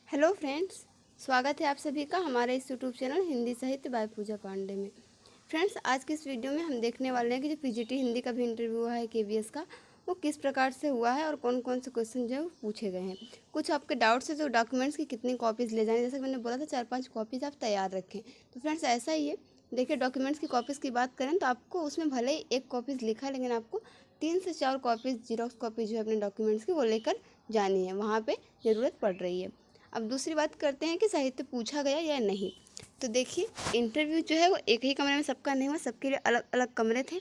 Hello friends, स्वागत है आप सभी का हमारे इस यूट्यूब चैनल हिंदी साहित्य बाय पूजा पांडे में। फ्रेंड्स, आज की इस वीडियो में हम देखने वाले हैं कि जो पीजीटी हिंदी का भी इंटरव्यू हुआ है केवीएस का, वो किस प्रकार से हुआ है और कौन कौन से क्वेश्चन जो है वो पूछे गए हैं। कुछ आपके डाउट्स है जो डॉक्यूमेंट्स की कितनी कॉपीज़ ले जाएँ, जैसे कि मैंने बोला था 4-5 कॉपीज़ आप तैयार रखें। तो फ्रेंड्स ऐसा ही है, देखिए डॉक्यूमेंट्स की कॉपीज़ की बात करें तो आपको उसमें भले ही 1 कॉपीज़ लिखा है, लेकिन आपको 3 से 4 कॉपीज़ जीरोक्स कॉपी जो है अपने डॉक्यूमेंट्स की वो लेकर जानी है, वहाँ पे ज़रूरत पड़ रही है। अब दूसरी बात करते हैं कि साहित्य पूछा गया या नहीं। तो देखिए, इंटरव्यू जो है वो एक ही कमरे में सबका नहीं हुआ, सबके लिए अलग अलग कमरे थे।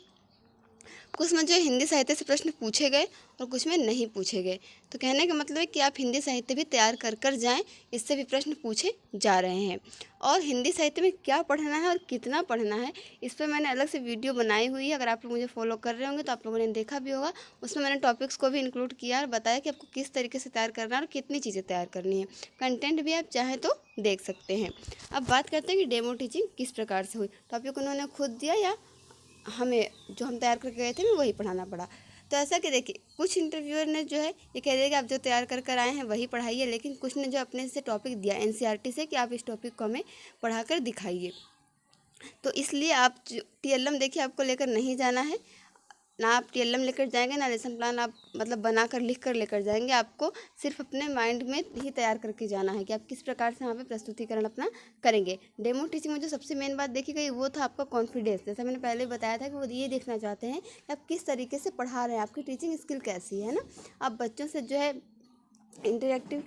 कुछ में जो हिंदी साहित्य से प्रश्न पूछे गए और कुछ में नहीं पूछे गए। तो कहने का मतलब है कि आप हिंदी साहित्य भी तैयार कर कर जाएं, इससे भी प्रश्न पूछे जा रहे हैं। और हिंदी साहित्य में क्या पढ़ना है और कितना पढ़ना है, इस पर मैंने अलग से वीडियो बनाई हुई है। अगर आप लोग मुझे फॉलो कर रहे होंगे तो आप लोगों ने देखा भी होगा। उसमें मैंने टॉपिक्स को भी इंक्लूड किया और बताया कि आपको किस तरीके से तैयार करना है और कितनी चीज़ें तैयार करनी है। कंटेंट भी आप चाहें तो देख सकते हैं। अब बात करते हैं कि डेमो टीचिंग किस प्रकार से हुई। टॉपिक उन्होंने खुद दिया या हमें जो हम तैयार करके गए थे हमें वही पढ़ाना पड़ा। तो ऐसा कि देखिए, कुछ इंटरव्यूअर ने जो है ये कह दिया कि आप जो तैयार कर कर आए हैं वही पढ़ाइए, लेकिन कुछ ने जो अपने से टॉपिक दिया एनसीईआरटी से कि आप इस टॉपिक को हमें पढ़ा कर दिखाइए। तो इसलिए आप जो टीएलएम देखिए आपको लेकर नहीं जाना है, ना आप टीएलएम लेकर जाएंगे ना लेसन प्लान आप मतलब बनाकर लिख कर लेकर जाएंगे। आपको सिर्फ अपने माइंड में ही तैयार करके जाना है कि आप किस प्रकार से वहाँ पे प्रस्तुतिकरण अपना करेंगे। डेमो टीचिंग में जो सबसे मेन बात देखी गई वो था आपका कॉन्फिडेंस। जैसा मैंने पहले बताया था कि वो ये देखना चाहते हैं कि आप किस तरीके से पढ़ा रहे हैं, आपकी टीचिंग स्किल कैसी है ना। आप बच्चों से जो है इंटरेक्टिव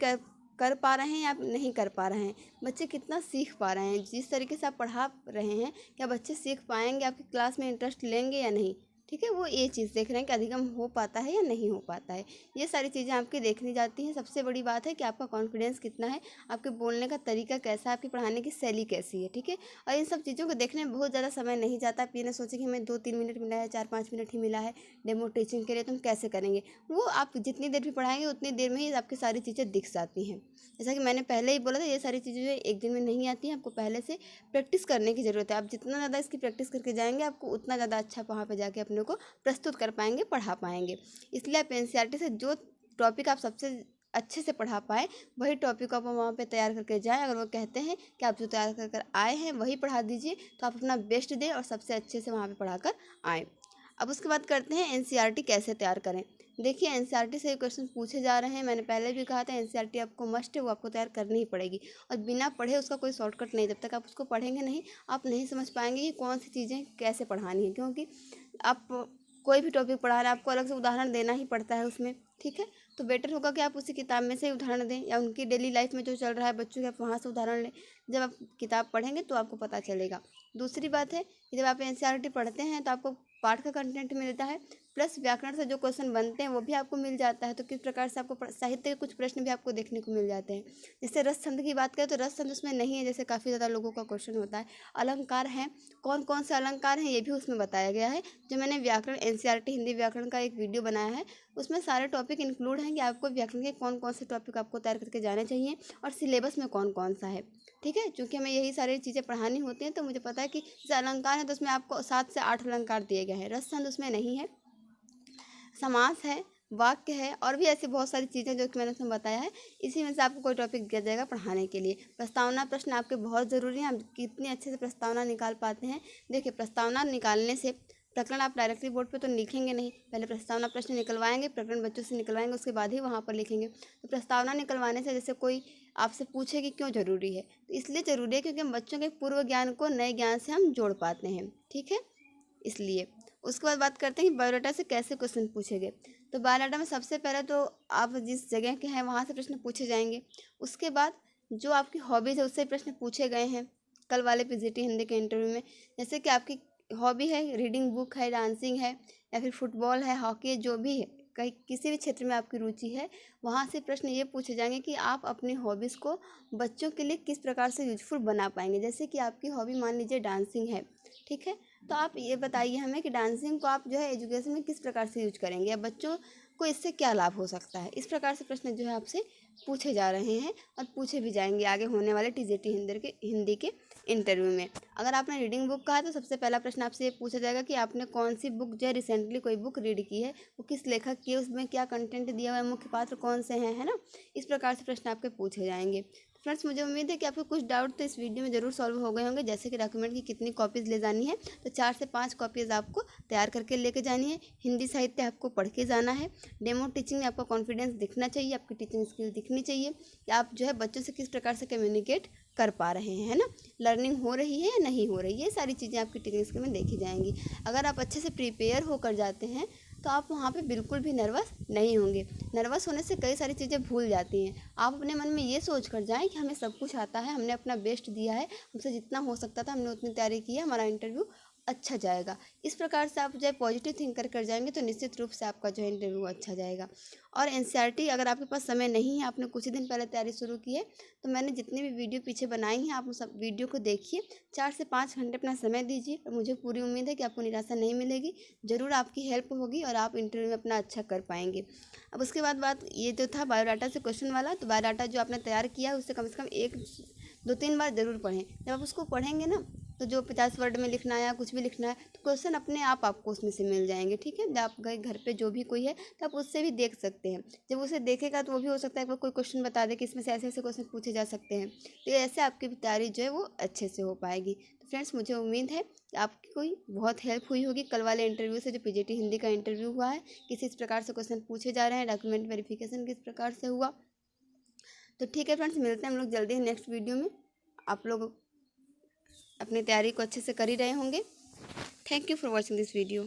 कर पा रहे हैं या आप नहीं कर पा रहे हैं, बच्चे कितना सीख पा रहे हैं, जिस तरीके से आप पढ़ा रहे हैं क्या बच्चे सीख पाएंगे, आपकी क्लास में इंटरेस्ट लेंगे या नहीं। ठीक है, वो ये चीज़ देख रहे हैं कि अधिगम हो पाता है या नहीं हो पाता है। ये सारी चीज़ें आपकी देखनी जाती हैं। सबसे बड़ी बात है कि आपका कॉन्फिडेंस कितना है, आपके बोलने का तरीका कैसा है, आपकी पढ़ाने की शैली कैसी है। ठीक है, और इन सब चीज़ों को देखने में बहुत ज़्यादा समय नहीं जाता। आप ये ना सोचें कि हमें 2-3 मिनट मिला है, 4-5 मिनट ही मिला है डेमो टीचिंग के लिए, तो हम कैसे करेंगे। वो आप जितनी देर भी पढ़ाएंगे उतनी देर में ही आपकी सारी चीज़ें दिख जाती हैं। जैसा कि मैंने पहले ही बोला था, ये सारी चीज़ें जो है एक दिन में नहीं आती हैं, आपको पहले से प्रैक्टिस करने की ज़रूरत है। आप जितना ज़्यादा इसकी प्रैक्टिस करके जाएंगे आपको उतना ज़्यादा अच्छा वहाँ पे जाके अपने को प्रस्तुत कर पाएंगे, पढ़ा पाएंगे। इसलिए आप एनसीईआरटी से जो टॉपिक आप सबसे अच्छे से पढ़ा पाए वही टॉपिक आप वहाँ पे तैयार करके जाएं। अगर वो कहते हैं कि आप जो तैयार कर कर आए हैं वही पढ़ा दीजिए, तो आप अपना बेस्ट दें और सबसे अच्छे से वहाँ पे पढ़ा कर आएँ। अब उसके बाद करते हैं एनसीईआरटी कैसे तैयार करें। देखिए, एनसीईआरटी से क्वेश्चन पूछे जा रहे हैं। मैंने पहले भी कहा था एनसीईआरटी आपको मस्ट है, वो आपको तैयार करनी ही पड़ेगी। और बिना पढ़े उसका कोई शॉर्टकट नहीं। जब तक आप उसको पढ़ेंगे नहीं, आप नहीं समझ पाएंगे कि कौन सी चीज़ें कैसे पढ़ानी है, क्योंकि आप कोई भी टॉपिक पढ़ा रहे हैं आपको अलग से उदाहरण देना ही पड़ता है उसमें। ठीक है, तो बेटर होगा कि आप उसी किताब में से ही उदाहरण दें या उनकी डेली लाइफ में जो चल रहा है बच्चों के, आप वहाँ से उदाहरण लें। जब आप किताब पढ़ेंगे तो आपको पता चलेगा। दूसरी बात है कि जब आप एनसीईआरटी पढ़ते हैं तो आपको पाठ का कंटेंट मिलता है, प्लस व्याकरण से जो क्वेश्चन बनते हैं वो भी आपको मिल जाता है। तो किस प्रकार से आपको साहित्य के कुछ प्रश्न भी आपको देखने को मिल जाते हैं। जैसे रस छंद की बात करें तो रस छंद उसमें नहीं है, जैसे काफ़ी ज़्यादा लोगों का क्वेश्चन होता है। अलंकार हैं, कौन कौन से अलंकार हैं ये भी उसमें बताया गया है। जो मैंने व्याकरण एनसीईआरटी हिंदी व्याकरण का एक वीडियो बनाया है उसमें सारे टॉपिक इंक्लूड हैं कि आपको व्याकरण के कौन कौन से टॉपिक आपको तैयार करके जाने चाहिए और सिलेबस में कौन कौन सा है। ठीक है, चूँकि हमें यही सारी चीज़ें पढ़ानी होती हैं तो मुझे पता है कि जैसे अलंकार है तो उसमें आपको 7 से 8 अलंकार दिए गए हैं। रस छंद उसमें नहीं है, समास है, वाक्य है और भी ऐसी बहुत सारी चीज़ें जो कि मैंने उसमें बताया है। इसी में से आपको कोई टॉपिक दिया जाएगा पढ़ाने के लिए। प्रस्तावना प्रश्न आपके बहुत ज़रूरी हैं। आप कितने अच्छे से प्रस्तावना निकाल पाते हैं। देखिए, प्रस्तावना निकालने से प्रकरण आप डायरेक्टली बोर्ड पे तो लिखेंगे नहीं, पहले प्रस्तावना प्रश्न निकलवाएंगे, प्रकरण बच्चों से निकलवाएंगे, उसके बाद ही वहाँ पर लिखेंगे। तो प्रस्तावना निकलवाने से जैसे कोई आपसे पूछे कि क्यों ज़रूरी है, तो इसलिए ज़रूरी है क्योंकि हम बच्चों के पूर्व ज्ञान को नए ज्ञान से हम जोड़ पाते हैं। ठीक है, इसलिए। उसके बाद बात करते हैं कि बायोडाटा से कैसे क्वेश्चन पूछे गए। तो बायोडाटा में सबसे पहले तो आप जिस जगह के हैं वहाँ से प्रश्न पूछे जाएंगे। उसके बाद जो आपकी हॉबीज़ है उससे प्रश्न पूछे गए हैं कल वाले पीजीटी हिंदी के इंटरव्यू में। जैसे कि आपकी हॉबी है, रीडिंग बुक है, डांसिंग है या फिर फुटबॉल है, हॉकी है, जो भी है, कहीं किसी भी क्षेत्र में आपकी रुचि है, वहाँ से प्रश्न ये पूछे जाएंगे कि आप अपनी हॉबीज़ को बच्चों के लिए किस प्रकार से यूजफुल बना पाएंगे। जैसे कि आपकी हॉबी मान लीजिए डांसिंग है। ठीक है, तो आप ये बताइए हमें कि डांसिंग को आप जो है एजुकेशन में किस प्रकार से यूज करेंगे या बच्चों को इससे क्या लाभ हो सकता है। इस प्रकार से प्रश्न जो है आपसे पूछे जा रहे हैं और पूछे भी जाएंगे आगे होने वाले टीजीटी हिंदी के इंटरव्यू में। अगर आपने रीडिंग बुक कहा तो सबसे पहला प्रश्न आपसे ये पूछा जाएगा कि आपने कौन सी बुक जो है रिसेंटली कोई बुक रीड की है, वो किस लेखक की है, उसमें क्या कंटेंट दिया हुआ है, मुख्य पात्र कौन से हैं, है ना। इस प्रकार से प्रश्न आपके पूछे जाएंगे। फ्रेंड्स मुझे उम्मीद है कि आपको कुछ डाउट तो इस वीडियो में ज़रूर सॉल्व हो गए होंगे, जैसे कि डॉक्यूमेंट की कितनी कॉपीज़ ले जानी है। तो 4 से 5 कॉपीज़ आपको तैयार करके लेके जानी है। हिंदी साहित्य आपको पढ़ के जाना है। डेमो टीचिंग में आपका कॉन्फिडेंस दिखना चाहिए, आपकी टीचिंग स्किल दिखनी चाहिए कि आप जो है बच्चों से किस प्रकार से कम्युनिकेट कर पा रहे हैं, है ना, लर्निंग हो रही है या नहीं हो रही है, ये सारी चीज़ें आपकी टीचिंग स्किल में देखी जाएंगी। अगर आप अच्छे से प्रिपेयर होकर जाते हैं तो आप वहाँ पे बिल्कुल भी नर्वस नहीं होंगे। नर्वस होने से कई सारी चीज़ें भूल जाती हैं। आप अपने मन में ये सोच कर जाएँ कि हमें सब कुछ आता है, हमने अपना बेस्ट दिया है, हमसे जितना हो सकता था हमने उतनी तैयारी की है, हमारा इंटरव्यू अच्छा जाएगा। इस प्रकार से आप जो है पॉजिटिव थिंक कर जाएंगे तो निश्चित रूप से आपका जो है इंटरव्यू अच्छा जाएगा। और एनसीईआरटी अगर आपके पास समय नहीं है, आपने कुछ ही दिन पहले तैयारी शुरू की है, तो मैंने जितनी भी वीडियो पीछे बनाई हैं आप उन सब वीडियो को देखिए। 4 से 5 घंटे अपना समय दीजिए और मुझे पूरी उम्मीद है कि आपको निराशा नहीं मिलेगी। ज़रूर आपकी हेल्प होगी और आप इंटरव्यू में अपना अच्छा कर पाएंगे। अब उसके बाद बात ये जो था बायोडाटा से क्वेश्चन वाला, तो बायोडाटा जो आपने तैयार किया है उससे कम से कम 1 2 3 बार ज़रूर पढ़ें। जब आप उसको पढ़ेंगे ना, तो जो 50 वर्ड में लिखना है या कुछ भी लिखना है तो क्वेश्चन अपने आप आपको उसमें से मिल जाएंगे। ठीक है, जब आप गए घर पे जो भी कोई है तो आप उससे भी देख सकते हैं। जब उसे देखेगा तो वो भी हो सकता है कि वो कोई क्वेश्चन बता दे कि इसमें से ऐसे ऐसे क्वेश्चन पूछे जा सकते हैं, तो ऐसे आपकी तैयारी जो है वो अच्छे से हो पाएगी। तो फ्रेंड्स मुझे उम्मीद है कि आपकी कोई बहुत हेल्प हुई होगी कल वाले इंटरव्यू से, जो पीजीटी हिंदी का इंटरव्यू हुआ है, किस प्रकार से क्वेश्चन पूछे जा रहे हैं, डॉक्यूमेंट वेरिफिकेशन किस प्रकार से हुआ। तो ठीक है फ्रेंड्स, मिलते हैं हम लोग जल्दी नेक्स्ट वीडियो में। आप लोग अपनी तैयारी को अच्छे से कर ही रहे होंगे। Thank you for watching this video.